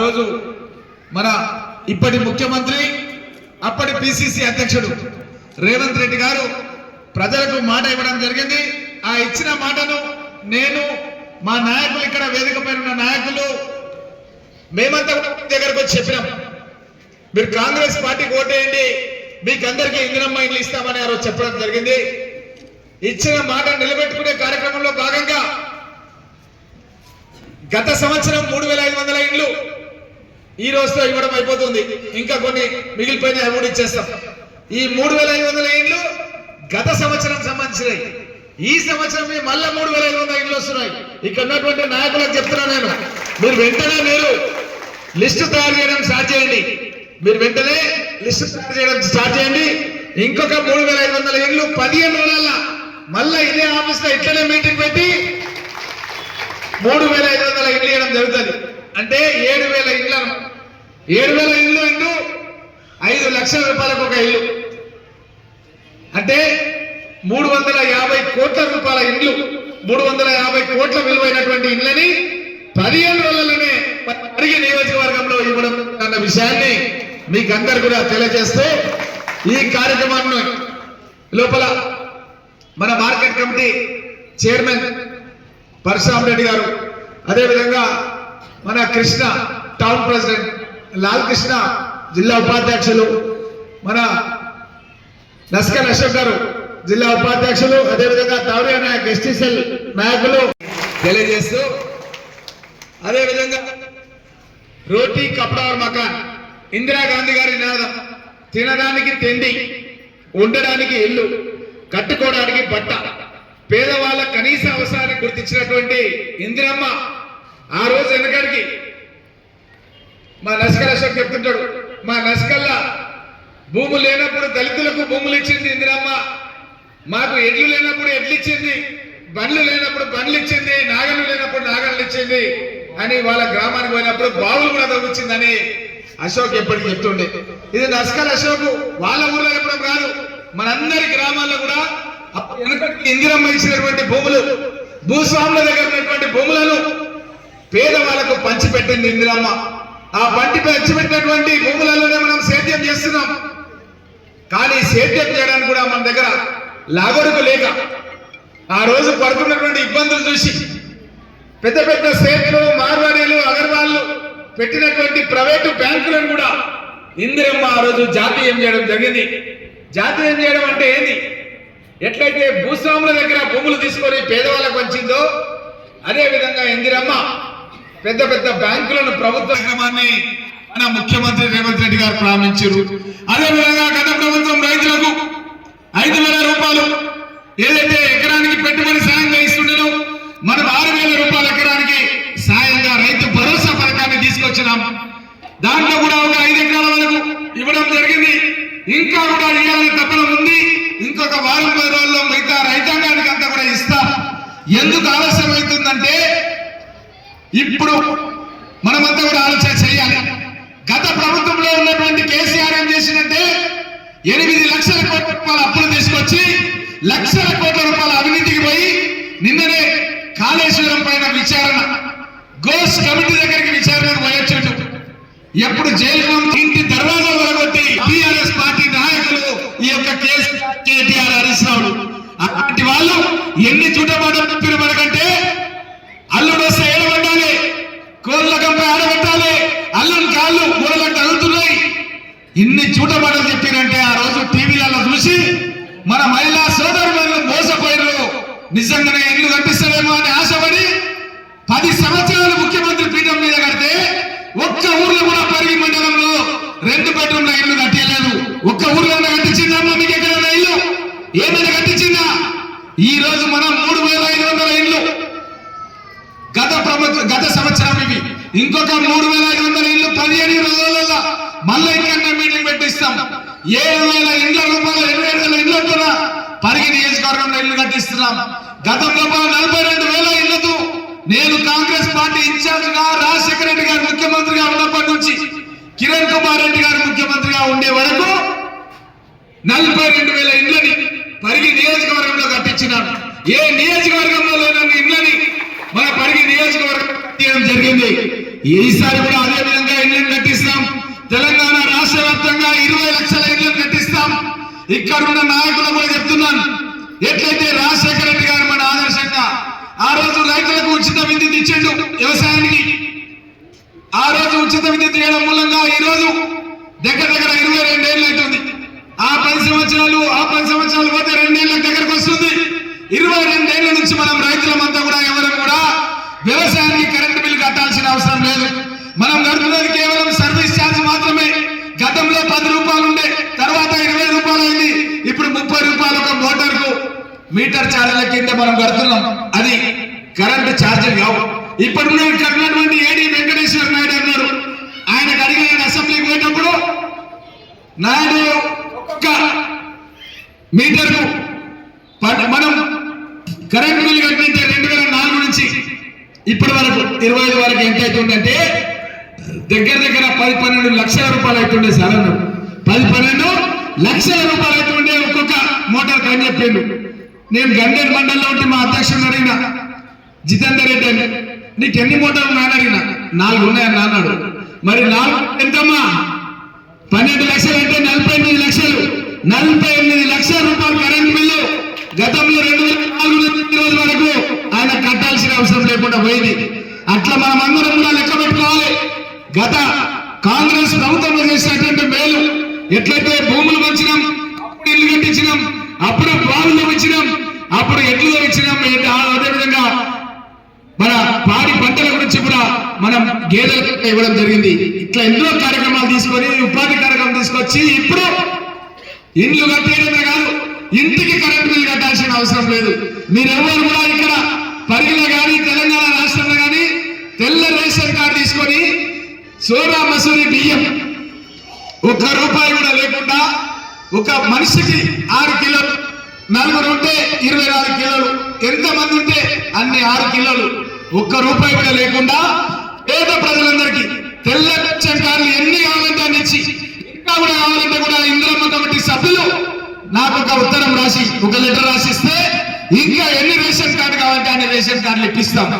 రోజు మన ఇప్పటి ముఖ్యమంత్రి అప్పటి పిసిసి అధ్యక్షుడు రేవంత్ రెడ్డి గారు ప్రజలకు మాట ఇవ్వడం జరిగింది. ఆ ఇచ్చిన మాటను నేను మా నాయకులు ఇక్కడ వేదిక పైన ఉన్న నాయకులు మేమంతా దగ్గరకు వచ్చి చెప్పినాం, మీరు కాంగ్రెస్ పార్టీకి ఓటేయండి, మీకు అందరికీ ఇందిరమ్మ ఇల్లు ఇస్తామని ఆ రోజు చెప్పడం జరిగింది. ఇచ్చిన మాట నిలబెట్టుకునే కార్యక్రమంలో భాగంగా గత సంవత్సరం 3500 ఇండ్లు ఈ రోజుతో ఇవ్వడం అయిపోతుంది. ఇంకా కొన్ని మిగిలిపోయిన అమౌంట్ ఇచ్చేస్తాం. ఈ 3500 ఇండ్లు గత సంవత్సరం సంబంధించినవి. ఈ సంవత్సరం మళ్ళా 3500 ఇండ్లు వస్తున్నాయి. ఇక్కడ ఉన్నటువంటి నాయకులకు చెప్తున్నా నేను, మీరు వెంటనే లిస్టు తయారు చేయడం స్టార్ట్ చేయండి. ఇంకొక 3500 ఇండ్లు 15 రోజుల మళ్ళా ఇదే ఆఫీస్ లో ఇట్లనే మీటింగ్ పెట్టి 3500 ఇండ్లు ఇవ్వడం జరుగుతుంది. అంటే 7000 ఇండ్లు. 7000 ఇండ్లు ఇంటూ 5 లక్షల రూపాయలకు ఒక ఇల్లు అంటే 350 కోట్ల రూపాయల ఇండ్లు, 350 కోట్ల విలువైనటువంటి ఇండ్లని 15 రోజుల్లోనే పరిగి నియోజకవర్గంలో ఇవ్వడం అన్న విషయాన్ని మీకు అందరు కూడా తెలియజేస్తూ ఈ కార్యక్రమాన్ని లోపల మన market committee chairman Parashuram Reddy గారు, అదేవిధంగా మన కృష్ణ టౌన్ ప్రెసిడెంట్ లాల్ కృష్ణ, జిల్లా ఉపాధ్యక్షులు మన నస్కర్ అశోక్ గారు జిల్లా ఉపాధ్యక్షులు, అదేవిధంగా తౌరియా నాయక్ ఎస్టీసీఎల్ నాయకులు తెలియజేస్తూ, అదేవిధంగా రోటీ కపడా और మకాన్ ఇందిరాగాంధీ గారి నినాదం, తినడానికి తిండి, ఉండడానికి ఇల్లు, కట్టుకోవడానికి బట్ట, పేదవాళ్ళ కనీస అవసరాన్ని గుర్తించినటువంటి ఇందిరమ్మ ఆ రోజు వెనకడికి మా నస్కల్ అశోక్ చెప్తుంటాడు, మా నస్కల్లా భూములు లేనప్పుడు దళితులకు భూములు ఇచ్చింది ఇందిరమ్మ, మాకు ఎడ్లు లేనప్పుడు ఎడ్లు ఇచ్చింది, బండ్లు లేనప్పుడు బండ్లు ఇచ్చింది, నాగళ్ళు లేనప్పుడు నాగళ్ళు ఇచ్చింది అని వాళ్ళ గ్రామానికి పోయినప్పుడు బావులు కూడా తగ్గించిందని అశోక్ ఎప్పటికీ చెప్తుండే. ఇది నస్కల్ అశోక్ వాళ్ళ ఊర్లో చెప్పడం కాదు, మనందరి గ్రామాల్లో కూడా ఇందిరమ్మ ఇచ్చినటువంటి భూములు, భూస్వాముల దగ్గర ఉన్నటువంటి భూములను పేదవాళ్లకు పంచిపెట్టింది ఇందిరమ్మ. ఆ పంచిపెట్టినటువంటి భూములలోనే మనం సేద్యం చేస్తున్నాం. కానీ సేద్యం చేయడానికి కూడా మన దగ్గర లాగొడుకు లేక ఆ రోజు పడుతున్నటువంటి ఇబ్బందులు చూసి పెద్ద పెద్ద సేట్లు, మార్వాడీలు, అగర్వాళ్ళు పెట్టినటువంటి ప్రైవేటు బ్యాంకులను కూడా ఇందిరమ్మ ఆ రోజు జాతీయం చేయడం జరిగింది. జాతీయం చేయడం అంటే ఏంది? ఎట్లయితే భూస్వాముల దగ్గర భూములు తీసుకొని పేదవాళ్ళకు వచ్చిందో అదే విధంగా ఇందిరమ్మ పెద్ద పెద్ద బ్యాంకులను ప్రభుత్వ క్రమాన్ని మన ముఖ్యమంత్రి రేవంత్ రెడ్డి గారు ప్రారంభించారు. అదే విధంగా గత ప్రభుత్వం రైతులకు 5,000 రూపాయలు ఏదైతే ఎకరానికి పెట్టుబడి సాయంగా ఇస్తుండేనో మనం 6,000 రూపాయల ఎకరానికి సాయంగా రైతు భరోసా పథకాన్ని తీసుకొచ్చినాం. దాంట్లో కూడా ఒక 5 ఎకరాల వరకు ఇవ్వడం జరిగింది. ఇంకా కూడా ఇవ్వాలని తపన ఉంది. ఇంకొక వారం 10 రోజుల్లో మిగతా రైతాంగానికి అంతా కూడా ఇస్తా. ఎందుకు ఆలస్యం అవుతుందంటే ఇప్పుడు మనమంతా కూడా ఆలోచన చేయాలి. గత ప్రభుత్వంలో ఉన్నటువంటి కేసీఆర్ ఏం చేసిందంటే 8 లక్షల కోట్ల రూపాయల అప్పులు తీసుకొచ్చి లక్షల కోట్ల రూపాయల అవినీతికి పోయి నిన్ననే కాళేశ్వరం పైన విచారణ గోస్ కమిటీ దగ్గరికి విచారణకు పోయొచ్చు. ఎప్పుడు జైలు ఇంటి దర్వాజా వరగొట్టి టీఆర్ఎస్ పార్టీ నాయకులు ఈ యొక్క కేటీఆర్ హరీష్ రావులు అలాంటి వాళ్ళు ఎన్ని చూడబడకంటే అల్లుడు వస్తే ఏడబడ్డాలి, కోళ్ళ కంప ఆడబెట్టాలి, అల్లుని కాళ్ళు మూడలకు తగులుతున్నాయి. ఇన్ని చూడబడలు చెప్పినంటే ఆ రోజు టీవీలలో చూసి మన మహిళా సోదరులను మోసపోయారు. నిజంగానే ఇల్లు కట్టిస్తారేమో అని ఆశపడి 10 సంవత్సరాలు ముఖ్యమంత్రి పీఠం మీద కడితే ఒక్క ఊర్లో కూడా పరిగి మండలంలో 2 బెడ్రూమ్ల ఇల్లు కట్టలేదు. ఒక్క ఊర్లో కట్టించిందా? మీకు ఎక్కడైనా ఇల్లు ఏమైనా కట్టించిందా? ఈ రోజు మనం 3,500 ఇల్లు గత సంవత్సరం ఇవి ఇంకొక 3,500 ఇల్లు 15 రోజులలో మళ్ళీ ఇక్కడ మీటింగ్ పెట్టిస్తాం. 7,000 ఇండ్ల రూపాయలు 27,000 ఇళ్లతో పరిగి నియోజకవర్గంలో ఇల్లు కట్టిస్తున్నాం. గతంలో 42,000 ఇళ్లతో నేను కాంగ్రెస్ పార్టీ ఇన్ఛార్జ్ గా రాజశేఖర రెడ్డి గారు ముఖ్యమంత్రిగా ఉన్నప్పటి నుంచి కిరణ్ కుమార్ రెడ్డి గారు ముఖ్యమంత్రిగా ఉండే వరకు 42,000 ఇండ్లని పరిగి నియోజకవర్గంలో కట్టించినాను. ఏ నియోజకవర్గంలో లేనన్ని ఇండ్లని మన పరిగి నియోజకవర్గం కట్టించడం జరిగింది. ఈసారి కూడా అదే విధంగా ఇళ్లను కట్టిస్తాం. తెలంగాణ రాష్ట్ర వ్యాప్తంగా 20 లక్షల ఇళ్లను కట్టిస్తాం. ఇక్కడున్న నాయకులు కూడా చెప్తున్నాను, ఎట్లయితే రాజశేఖర రెడ్డి గారు మన ఆదర్శంగా ఆ రోజు రైతులకు ఉచిత విద్యుత్ ఇచ్చిండు వ్యవసాయానికి. ఆ రోజు ఉచిత విద్యుత్ ఇవ్వడం మూలంగా ఈ రోజు దగ్గర 22 ఏళ్ళు అవుతుంది. ఆ 10 సంవత్సరాలు పోతే 2 ఏళ్ళ దగ్గరకు వస్తుంది. 22 ఏళ్ల నుంచి మనం రైతులమంతా కూడా ఎవరు కూడా వ్యవసాయానికి కరెంటు బిల్లు కట్టాల్సిన అవసరం లేదు. మనం కడుతున్నది కేవలం సర్వీస్ ఛార్జ్ మాత్రమే. గతంలో 10 రూపాయలు ఉండే, తర్వాత 20 రూపాయలు అయింది. ఇప్పుడు 30 రూపాయలు ఒక మోటార్కు మీటర్ ఛార్జీల కింద మనం కడుతున్నాం. అది కరెంటు ఛార్జీలు కావు. ఇప్పుడు కట్టినటువంటి ఏడి వెంకటేశ్వర నాయుడు అన్నారు, ఆయనకు అడిగిన అసెంబ్లీకి పోయేటప్పుడు నాయుడు ఒక్క మీటర్కు మనం కరెంటు బిల్లు కట్టింటే 2004 నుంచి ఇప్పటి వరకు 25 వరకు ఎంత అవుతుందంటే దగ్గర 10-12 లక్షల రూపాయలు అవుతుండే సార్ అన్నారు. 10-12 లక్షల రూపాయలు అవుతుండే ఒక్కొక్క మోటార్ అని చెప్పిండు. నేను గండేరు మండలంలో ఉంటే మా అధ్యక్షుడు అడిగిన జితేందర్ రెడ్డి అని, నీకు ఎన్ని మోటార్లు నాన్న అడిగిన, 4 ఉన్నాయని అన్నాడు. మరి 4 ఎంతమ్మా? 12 లక్షలు అంటే 48 లక్షలు. 48 లక్షల రూపాయలు కరెంట్ బిల్లు గతంలో 2004 నుంచి రోజు వరకు ఆయన కట్టాల్సిన అవసరం లేకుండా పోయింది. అట్లా మనం అందరం కూడా లెక్క పెట్టుకోవాలి. గత కాంగ్రెస్ ప్రభుత్వంలో చేసినటువంటి మేలు, ఎట్లయితే భూములు పంచినాం, అప్పుడు ఇల్లు కట్టించినాం, అప్పుడు బావులు ఇచ్చినాం, అప్పుడు ఎట్లు ఇచ్చినాం, అదేవిధంగా మన పాడి పంటల గురించి కూడా మనం గేదెలు ఇవ్వడం జరిగింది. ఇట్లా ఎన్నో కార్యక్రమాలు తీసుకొని ఉపాధి కార్యక్రమం తీసుకొచ్చి ఇప్పుడు ఇండ్లు కట్టేయడమే కాదు, ఇంటికి కరెంట్ బిల్లు కట్టాల్సిన అవసరం లేదు. మీరెవరు కూడా ఇక్కడ పరిగిలో కానీ తెలంగాణ రాష్ట్రంలో కానీ తెల్ల రేషన్ కార్డు తీసుకొని సోనా మసూరి బియ్యం 1 రూపాయి కూడా లేకుండా ఒక మనిషికి 6 కిలోలు, 4 ఉంటే 24 కిలోలు, ఎంతమంది ఉంటే అన్ని 6 కిలోలు, 1 రూపాయి కూడా లేకుండా పేద ప్రజలందరికీ తెల్ల రేషన్ కార్డులు ఎన్ని కావాలంటే అన్ని ఇచ్చి, ఇంకా కూడా కావాలంటే కూడా ఇందిరమ్మ కమిటీ సభ్యులు నాకు ఒక ఉత్తరం రాసి ఒక లెటర్ రాసిస్తే ఇంకా ఎన్ని రేషన్ కార్డు కావాలంటే అన్ని రేషన్ కార్డులు ఇప్పిస్తాం.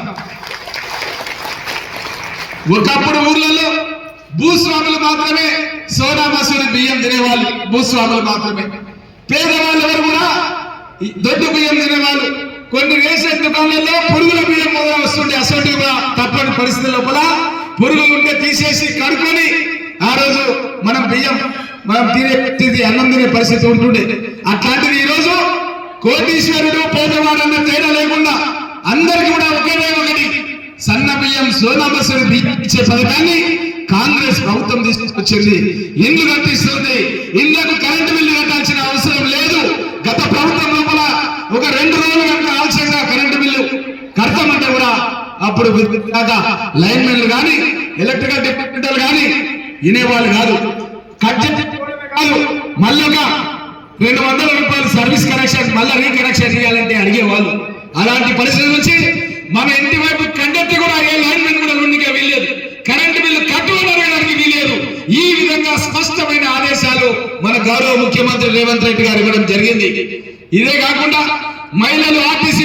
ఒకప్పుడు ఊర్లలో భూస్వాములు మాత్రమే సోనా మసూరి బియ్యం తినేవాళ్ళు, భూస్వాములు మాత్రమే. పేదవాళ్ళు ఎవరు కూడా దొడ్డు బియ్యం తినేవాళ్ళు. కొన్ని రేషన్ దుకాణాల్లో పురుగుల బియ్యం కూడా వస్తుండే. అసలు తప్పని పరిస్థితుల లోపల పురుగులు ఉంటే తీసేసి కడుక్కొని ఆ రోజు మనం బియ్యం తినే అన్నం తినే పరిస్థితి ఉంటుండే. అట్లాంటిది ఈ రోజు కోటీశ్వరుడు పేదవాడు అన్న తేడా లేకుండా అందరికి కూడా ఒకటి సన్న బియ్యం సోనా మసూరి బియ్యం ఇచ్చే పథకాన్ని కాంగ్రెస్ ప్రభుత్వం తీసుకొచ్చింది. ఇల్లు కట్టిస్తుంది, ఇళ్లకు కరెంటు బిల్లు కట్టాల్సిన అవసరం లేదు. గత ప్రభుత్వం లోపల ఒక 2 రోజులు కనుక ఆలస్యంగా కరెంటు బిల్లు కడతామంటే కూడా అప్పుడు లైన్మెన్లు కానీ ఎలక్ట్రికల్ డిపార్ట్మెంట్లు కానీ వినేవాళ్ళు కాదు. కట్ కాదు, మళ్ళీ ఒక 200 రూపాయలు సర్వీస్ కనెక్షన్ మళ్ళీ రీకనెక్షన్ చేయాలంటే అడిగేవాళ్ళు. అలాంటి పరిస్థితి నుంచి మన ఇంటి వైపు కండెత్తి కూడా ఏ లైన్మెన్ కూడా నుండిగా వెళ్ళలేదు, కరెంటు బిల్లు కట్టుకోవడానికి వీలేదు. ఈ విధంగా స్పష్టమైన ఆదేశాలు మన గౌరవ ముఖ్యమంత్రి రేవంత్ రెడ్డి గారు ఇవ్వడం జరిగింది. ఇదే కాకుండా మహిళలు ఆర్టీసీ